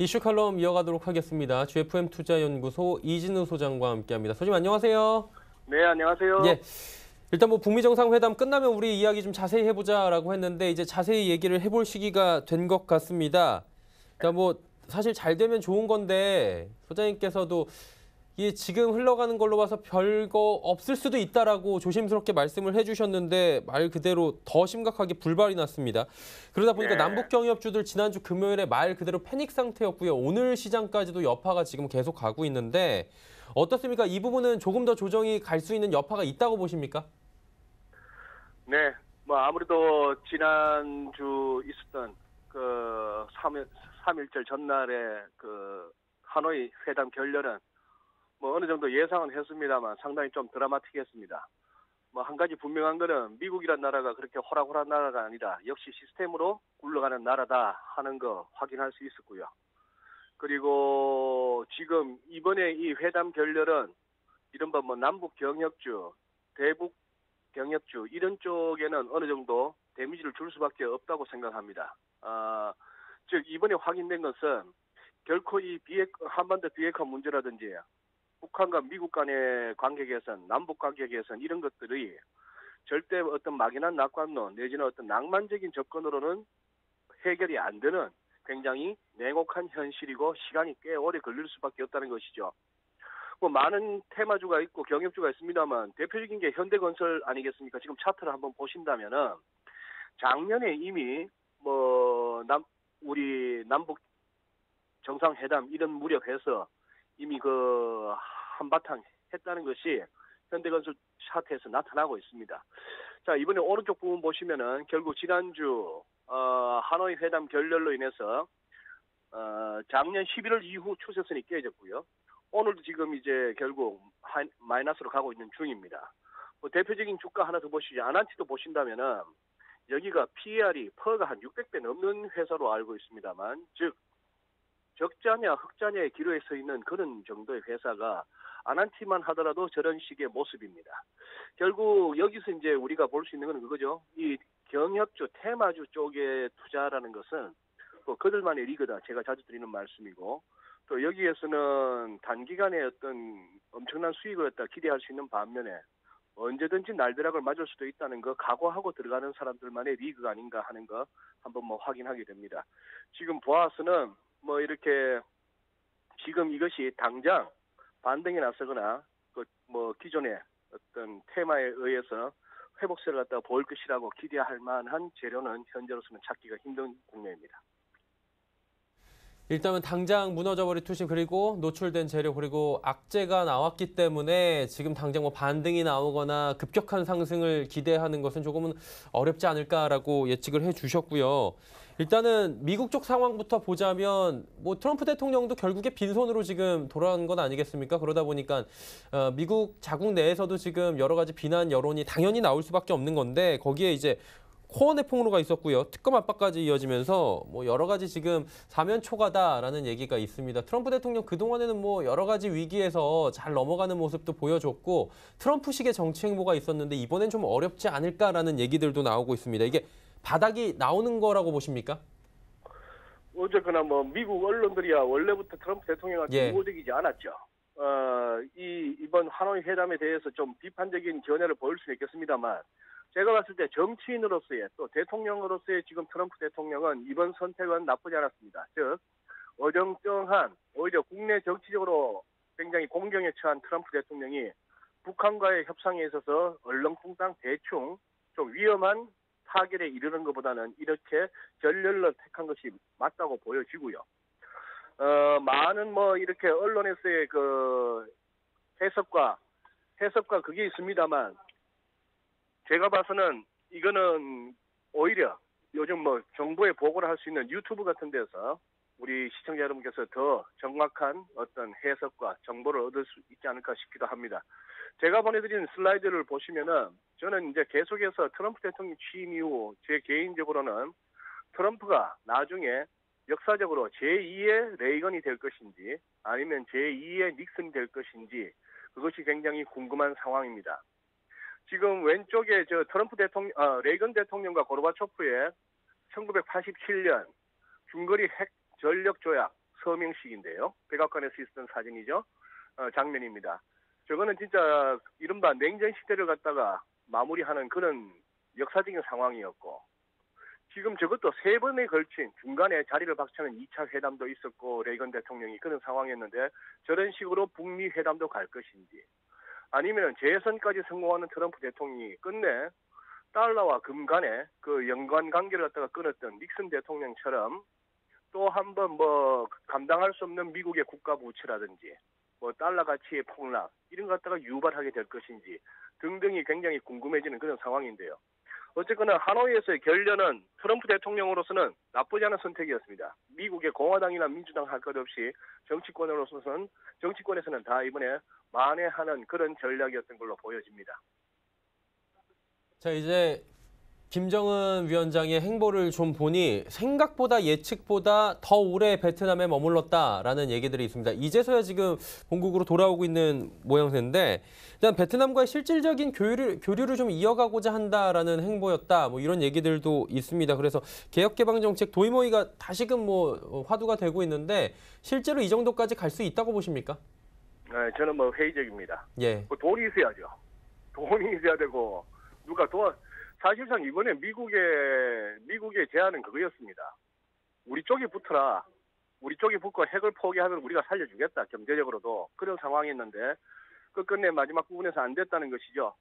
이슈 칼럼 이어가도록 하겠습니다. GFM 투자연구소 이진우 소장과 함께합니다. 소장님 안녕하세요. 네, 안녕하세요. 예, 일단 뭐 북미 정상회담 끝나면 우리 이야기 좀 자세히 해보자라고 했는데 이제 자세히 얘기를 해볼 시기가 된 것 같습니다. 그러니까 뭐 사실 잘 되면 좋은 건데 소장님께서도 이게 지금 흘러가는 걸로 봐서 별거 없을 수도 있다라고 조심스럽게 말씀을 해주셨는데 말 그대로 더 심각하게 불발이 났습니다. 그러다 보니까 네. 남북 경협주들 지난주 금요일에 말 그대로 패닉 상태였고요. 오늘 시장까지도 여파가 지금 계속 가고 있는데 어떻습니까? 이 부분은 조금 더 조정이 갈 수 있는 여파가 있다고 보십니까? 네, 뭐 아무래도 지난주 있었던 그 3.1절 전날에 그 하노이 회담 결렬은 뭐 어느 정도 예상은 했습니다만 상당히 좀 드라마틱했습니다. 뭐 한 가지 분명한 거는 미국이란 나라가 그렇게 호락호락 나라가 아니라 역시 시스템으로 굴러가는 나라다 하는 거 확인할 수 있었고요. 그리고 지금 이번에 이 회담 결렬은 이른바 뭐 남북 경협주, 대북 경협주 이런 쪽에는 어느 정도 데미지를 줄 수밖에 없다고 생각합니다. 즉 이번에 확인된 것은 결코 이 한반도 비핵화 문제라든지 북한과 미국 간의 관계 개선, 남북 관계 개선 이런 것들이 절대 어떤 막연한 낙관론 내지는 어떤 낭만적인 접근으로는 해결이 안 되는 굉장히 냉혹한 현실이고 시간이 꽤 오래 걸릴 수밖에 없다는 것이죠. 뭐 많은 테마주가 있고 경협주가 있습니다만 대표적인 게 현대건설 아니겠습니까? 지금 차트를 한번 보신다면은 작년에 이미 뭐 우리 남북 정상회담 이런 무렵해서 이미 그 한바탕 했다는 것이 현대건설 차트에서 나타나고 있습니다. 자, 이번에 오른쪽 부분 보시면은 결국 지난주 하노이 회담 결렬로 인해서 작년 11월 이후 추세선이 깨졌고요. 오늘도 지금 이제 결국 마이너스로 가고 있는 중입니다. 뭐 대표적인 주가 하나 더 보시죠. 아난티도 보신다면은 여기가 PER이 퍼가 한 600배 넘는 회사로 알고 있습니다만, 즉 적자냐 흑자냐의 기로에 서 있는 그런 정도의 회사가 아난티만 하더라도 저런 식의 모습입니다. 결국 여기서 이제 우리가 볼 수 있는 건 그거죠. 이 경협주, 테마주 쪽의 투자라는 것은 또 그들만의 리그다. 제가 자주 드리는 말씀이고, 또 여기에서는 단기간에 어떤 엄청난 수익을 갖다 기대할 수 있는 반면에 언제든지 날벼락을 맞을 수도 있다는 거 각오하고 들어가는 사람들만의 리그가 아닌가 하는 거 한번 뭐 확인하게 됩니다. 지금 보아서는 뭐 이렇게 지금 이것이 당장 반등에 나서거나 그 뭐 기존의 어떤 테마에 의해서 회복세를 갖다가 보일 것이라고 기대할 만한 재료는 현재로서는 찾기가 힘든 국면입니다. 일단은 당장 무너져버린 투심 그리고 노출된 재료 그리고 악재가 나왔기 때문에 지금 당장 뭐 반등이 나오거나 급격한 상승을 기대하는 것은 조금은 어렵지 않을까라고 예측을 해주셨고요. 일단은 미국 쪽 상황부터 보자면 뭐 트럼프 대통령도 결국에 빈손으로 지금 돌아온 건 아니겠습니까? 그러다 보니까 미국 자국 내에서도 지금 여러 가지 비난 여론이 당연히 나올 수밖에 없는 건데 거기에 이제 코어의 폭로가 있었고요. 특검 압박까지 이어지면서 뭐 여러 가지 지금 사면 초과다라는 얘기가 있습니다. 트럼프 대통령 그동안에는 뭐 여러 가지 위기에서 잘 넘어가는 모습도 보여줬고 트럼프식의 정치 행보가 있었는데 이번엔 좀 어렵지 않을까라는 얘기들도 나오고 있습니다. 이게 바닥이 나오는 거라고 보십니까? 어쨌거나 뭐 미국 언론들이야 원래부터 트럼프 대통령한테 우호적이지 않았죠. 이번 하노이 회담에 대해서 좀 비판적인 견해를 보일 수는 있겠습니다만 제가 봤을 때 정치인으로서의 또 대통령으로서의 지금 트럼프 대통령은 이번 선택은 나쁘지 않았습니다. 즉 어정쩡한 오히려 국내 정치적으로 굉장히 공경에 처한 트럼프 대통령이 북한과의 협상에 있어서 얼렁뚱땅 대충 좀 위험한 타결에 이르는 것보다는 이렇게 결렬로 택한 것이 맞다고 보여지고요. 많은 뭐 이렇게 언론에서의 그 해석과 그게 있습니다만 제가 봐서는 이거는 오히려 요즘 뭐 정부에 보고를 할 수 있는 유튜브 같은 데서 우리 시청자 여러분께서 더 정확한 어떤 해석과 정보를 얻을 수 있지 않을까 싶기도 합니다. 제가 보내드린 슬라이드를 보시면은 저는 이제 계속해서 트럼프 대통령 취임 이후 제 개인적으로는 트럼프가 나중에 역사적으로 제2의 레이건이 될 것인지 아니면 제2의 닉슨이 될 것인지 그것이 굉장히 궁금한 상황입니다. 지금 왼쪽에 저 트럼프 대통령, 레이건 대통령과 고르바초프의 1987년 중거리 핵 전력 조약 서명식인데요. 백악관에서 있었던 사진이죠. 장면입니다. 저거는 진짜 이른바 냉전 시대를 갖다가 마무리하는 그런 역사적인 상황이었고, 지금 저것도 3번에 걸친 중간에 자리를 박차는 2차 회담도 있었고 레이건 대통령이 그런 상황이었는데, 저런 식으로 북미 회담도 갈 것인지, 아니면 재선까지 성공하는 트럼프 대통령이 끝내 달러와 금 간의 그 연관 관계를 갖다가 끊었던 닉슨 대통령처럼 또 한 번 뭐 감당할 수 없는 미국의 국가 부채라든지 뭐 달러 가치의 폭락 이런 것 갖다가 유발하게 될 것인지 등등이 굉장히 궁금해지는 그런 상황인데요. 어쨌거나 하노이에서의 결렬은 트럼프 대통령으로서는 나쁘지 않은 선택이었습니다. 미국의 공화당이나 민주당 할 것 없이 정치권에서는 다 이번에 만회하는 그런 전략이었던 걸로 보여집니다. 자, 이제 김정은 위원장의 행보를 좀 보니 생각보다 예측보다 더 오래 베트남에 머물렀다라는 얘기들이 있습니다. 이제서야 지금 본국으로 돌아오고 있는 모양새인데, 일단 베트남과의 실질적인 교류를 좀 이어가고자 한다라는 행보였다. 뭐 이런 얘기들도 있습니다. 그래서 개혁개방정책 도이모이가 다시금 뭐 화두가 되고 있는데, 실제로 이 정도까지 갈 수 있다고 보십니까? 네, 저는 뭐 회의적입니다. 예. 돈이 있어야죠. 돈이 있어야 되고 사실상 이번에 미국의 제안은 그거였습니다. 우리 쪽이 붙어라. 우리 쪽이 붙고 핵을 포기하면 우리가 살려주겠다. 경제적으로도. 그런 상황이었는데 끝내 마지막 부분에서 안 됐다는 것이죠.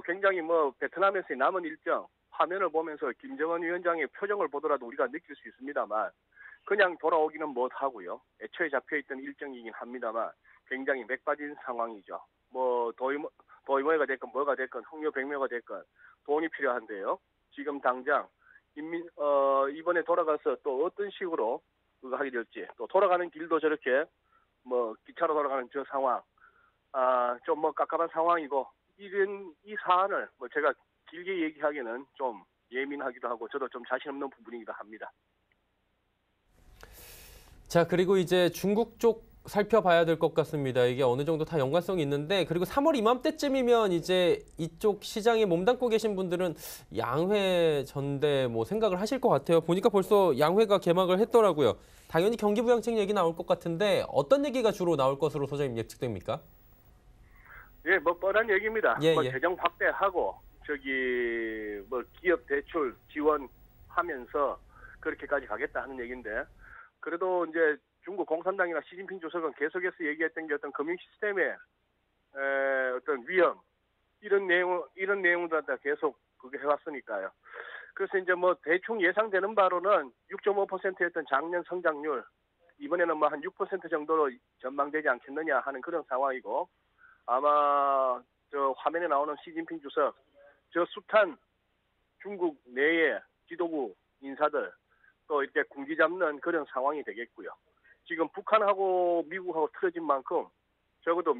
굉장히 뭐 베트남에서의 남은 일정 화면을 보면서 김정은 위원장의 표정을 보더라도 우리가 느낄 수 있습니다만, 그냥 돌아오기는 못하고요. 애초에 잡혀있던 일정이긴 합니다만 굉장히 맥 빠진 상황이죠. 뭐 도이모이가 됐건 뭐가 됐건 흥묘백묘가 됐건 돈이 필요한데요. 지금 당장 이번에 돌아가서 또 어떤 식으로 그거 하게 될지, 또 돌아가는 길도 저렇게 뭐 기차로 돌아가는 저 상황, 좀 뭐 깝깝한 상황이고, 이 사안을 뭐 제가 길게 얘기하기는 좀 예민하기도 하고 저도 좀 자신 없는 부분이기도 합니다. 자, 그리고 이제 중국 쪽 살펴봐야 될 것 같습니다. 이게 어느 정도 다 연관성이 있는데, 그리고 3월 이맘때쯤이면 이제 이쪽 시장에 몸담고 계신 분들은 양회 전대 뭐 생각을 하실 것 같아요. 보니까 벌써 양회가 개막을 했더라고요. 당연히 경기부양책 얘기 나올 것 같은데 어떤 얘기가 주로 나올 것으로 소장님 예측됩니까? 예, 뭐 뻔한 얘기입니다. 예, 뭐 예. 재정 확대하고 뭐 기업 대출 지원하면서 그렇게까지 가겠다 하는 얘기인데, 그래도 이제 중국 공산당이나 시진핑 주석은 계속해서 얘기했던 게 어떤 금융 시스템의 어떤 위험 이런 내용들 다 계속 그게 해왔으니까요. 그래서 이제 뭐 대충 예상되는 바로는 6.5%였던 작년 성장률 이번에는 뭐 한 6% 정도로 전망되지 않겠느냐 하는 그런 상황이고, 아마 저 화면에 나오는 시진핑 주석 저 숱한 중국 내의 지도부 인사들 또 이렇게 군기 잡는 그런 상황이 되겠고요. 지금 북한하고 미국하고 틀어진 만큼 적어도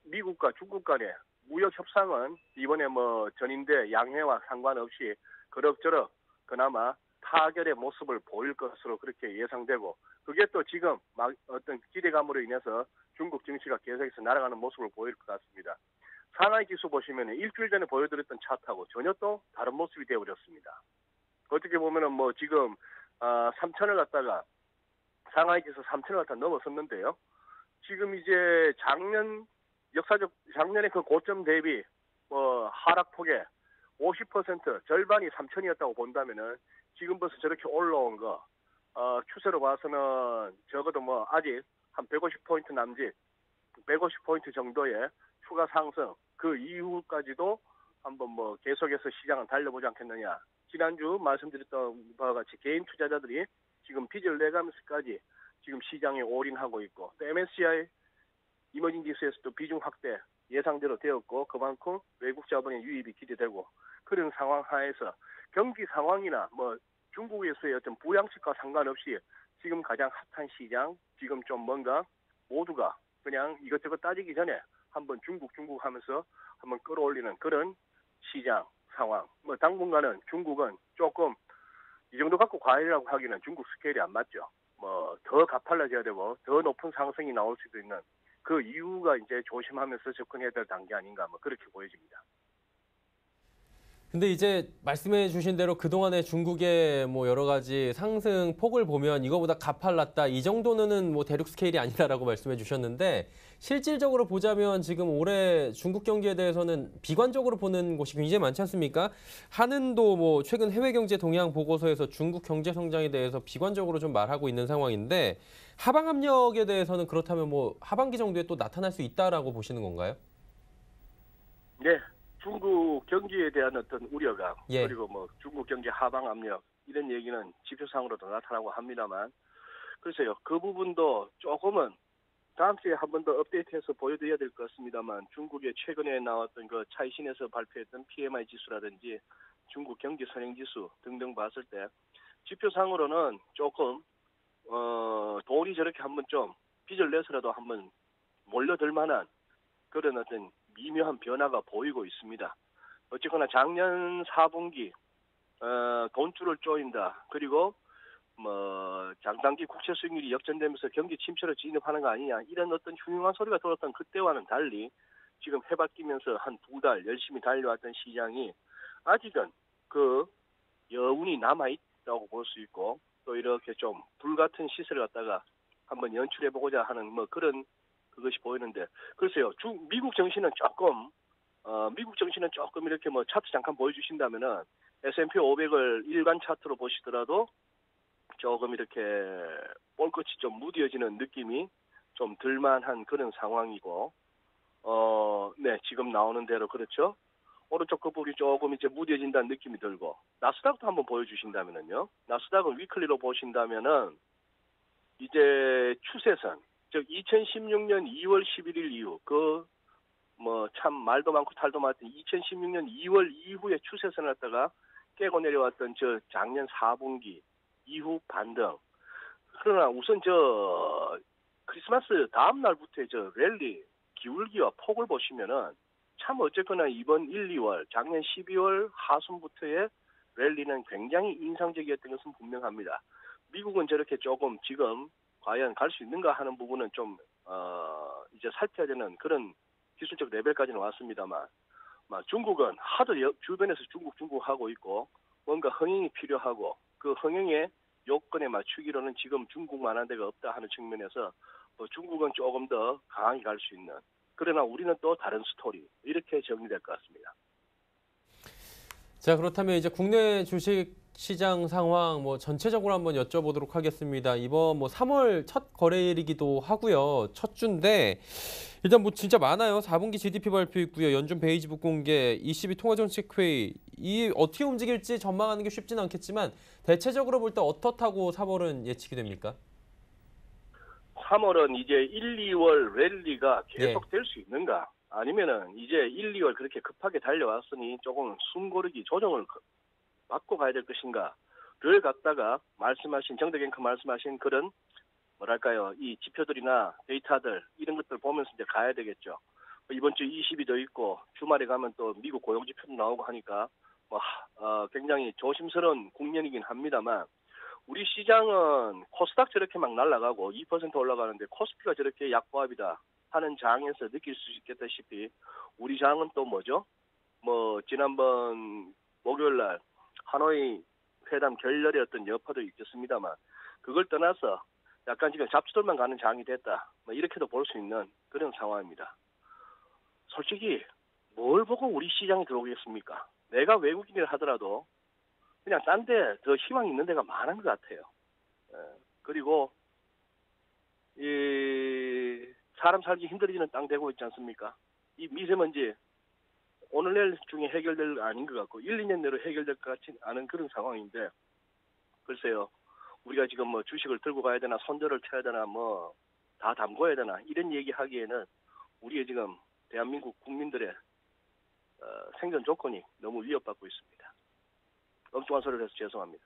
미국과 중국 간의 무역 협상은 이번에 뭐 전인대 양회와 상관없이 그럭저럭 그나마 타결의 모습을 보일 것으로 그렇게 예상되고, 그게 또 지금 막 어떤 기대감으로 인해서 중국 증시가 계속해서 날아가는 모습을 보일 것 같습니다. 상하이 지수 보시면 일주일 전에 보여드렸던 차트하고 전혀 또 다른 모습이 되어버렸습니다. 어떻게 보면은 뭐 지금 3천을 갖다가 상하이 지수 3천을 갖다 넘어섰는데요. 지금 이제 작년의 그 고점 대비 뭐 하락폭의 50% 절반이 3천이었다고 본다면은 지금 벌써 저렇게 올라온 거 추세로 봐서는 적어도 뭐 아직 한 150포인트 남짓 150포인트 정도의 추가 상승, 그 이후까지도 한번 뭐 계속해서 시장을 달려보지 않겠느냐. 지난주 말씀드렸던 바와 같이 개인 투자자들이 지금 빚을 내가면서까지 지금 시장에 올인하고 있고, 또 MSCI 이머징 지수에서도 비중 확대 예상대로 되었고, 그만큼 외국 자본의 유입이 기대되고, 그런 상황 하에서 경기 상황이나 뭐 중국에서의 어떤 부양책과 상관없이 지금 가장 핫한 시장, 지금 좀 뭔가 모두가 그냥 이것저것 따지기 전에 한번 중국 하면서 한번 끌어올리는 그런 시장 상황. 뭐 당분간은 중국은 조금 이 정도 갖고 과열이라고 하기는 중국 스케일이 안 맞죠. 뭐 더 가팔라져야 되고 더 높은 상승이 나올 수도 있는 그 이유가 이제 조심하면서 접근해야 될 단계 아닌가 뭐 그렇게 보여집니다. 근데 이제 말씀해 주신 대로 그동안의 중국의 뭐 여러 가지 상승 폭을 보면 이거보다 가팔랐다. 이 정도는 뭐 대륙 스케일이 아니다라고 말씀해 주셨는데 실질적으로 보자면 지금 올해 중국 경기에 대해서는 비관적으로 보는 곳이 굉장히 많지 않습니까? 한은도 뭐 최근 해외 경제 동향 보고서에서 중국 경제 성장에 대해서 비관적으로 좀 말하고 있는 상황인데 하방 압력에 대해서는 그렇다면 뭐 하반기 정도에 또 나타날 수 있다라고 보시는 건가요? 네, 중국 경기에 대한 어떤 우려감, 예. 그리고 뭐 중국 경기 하방 압력, 이런 얘기는 지표상으로도 나타나고 합니다만, 글쎄요, 그 부분도 조금은 다음 주에 한 번 더 업데이트해서 보여드려야 될 것 같습니다만, 중국의 최근에 나왔던 그 차이신에서 발표했던 PMI 지수라든지 중국 경기 선행 지수 등등 봤을 때, 지표상으로는 조금, 돈이 저렇게 한번 좀 빚을 내서라도 한번 몰려들 만한 그런 어떤 미묘한 변화가 보이고 있습니다. 어쨌거나 작년 4분기 돈줄을 조인다. 그리고 뭐 장단기 국채 수익률이 역전되면서 경기 침체로 진입하는 거 아니냐, 이런 어떤 흉흉한 소리가 들었던 그때와는 달리 지금 해바뀌면서 한 2달 열심히 달려왔던 시장이 아직은 그 여운이 남아있다고 볼 수 있고, 또 이렇게 좀 불같은 시세를 갖다가 한번 연출해보고자 하는 뭐 그런 그것이 보이는데, 글쎄요, 미국 정신은 조금 이렇게 뭐 차트 잠깐 보여주신다면은 S&P 500을 일간 차트로 보시더라도 조금 이렇게 볼끝이 좀 무뎌지는 느낌이 좀 들만한 그런 상황이고, 네, 지금 나오는 대로 그렇죠. 오른쪽 끝부분이 조금 이제 무뎌진다는 느낌이 들고, 나스닥도 한번 보여주신다면은요. 나스닥은 위클리로 보신다면은 이제 추세선, 즉 2016년 2월 11일 이후 그 뭐 참 말도 많고 탈도 많았던 2016년 2월 이후의 추세선을 갖다가 깨고 내려왔던 저 작년 4분기 이후 반등. 그러나 우선 저 크리스마스 다음 날부터의 저 랠리 기울기와 폭을 보시면은 참 어쨌거나 이번 1, 2월, 작년 12월 하순부터의 랠리는 굉장히 인상적이었던 것은 분명합니다. 미국은 저렇게 조금 지금 과연 갈 수 있는가 하는 부분은 좀 이제 살펴야 되는 그런 기술적 레벨까지는 왔습니다만, 중국은 하도 주변에서 중국 하고 있고 뭔가 흥행이 필요하고, 그 흥행의 요건에 맞추기로는 지금 중국만한 데가 없다 하는 측면에서 중국은 조금 더 강하게 갈 수 있는, 그러나 우리는 또 다른 스토리, 이렇게 정리될 것 같습니다. 자, 그렇다면 이제 국내 주식 시장 상황 뭐 전체적으로 한번 여쭤보도록 하겠습니다. 이번 뭐 3월 첫 거래일이기도 하고요. 첫 주인데 일단 뭐 진짜 많아요. 4분기 GDP 발표 있고요. 연준 베이지북 공개, ECB 통화정책회의. 이 어떻게 움직일지 전망하는 게 쉽지는 않겠지만 대체적으로 볼 때 어떻다고 3월은 예측이 됩니까? 3월은 이제 1, 2월 랠리가 예. 계속 될 수 있는가? 아니면은 이제 1, 2월 그렇게 급하게 달려왔으니 조금 숨고르기 조정을 받고 가야 될 것인가를 갖다가 말씀하신 정책 앵커 말씀하신 그런 뭐랄까요, 이 지표들이나 데이터들 이런 것들 보면서 이제 가야 되겠죠. 이번 주 20이 더 있고 주말에 가면 또 미국 고용 지표도 나오고 하니까 뭐 굉장히 조심스러운 국면이긴 합니다만, 우리 시장은 코스닥 저렇게 막 날아가고 2% 올라가는데 코스피가 저렇게 약보합이다 하는 장에서 느낄 수 있겠다시피, 우리 장은 또 뭐죠? 뭐 지난번 목요일 날 하노이 회담 결렬의 어떤 여파도 있겠습니다만, 그걸 떠나서 약간 지금 잡수들만 가는 장이 됐다, 뭐 이렇게도 볼 수 있는 그런 상황입니다. 솔직히 뭘 보고 우리 시장에 들어오겠습니까? 내가 외국인이라 하더라도 그냥 딴 데 더 희망이 있는 데가 많은 것 같아요. 예. 그리고 이 사람 살기 힘들어지는 땅 되고 있지 않습니까? 이 미세먼지 오늘 내일 중에 해결될 거 아닌 것 같고 1, 2년 내로 해결될 것 같지 않은 그런 상황인데, 글쎄요, 우리가 지금 뭐 주식을 들고 가야 되나 손절을 쳐야 되나 뭐 다 담궈야 되나 이런 얘기하기에는 우리의 지금 대한민국 국민들의 생존 조건이 너무 위협받고 있습니다. 엉뚱한 소리를 해서 죄송합니다.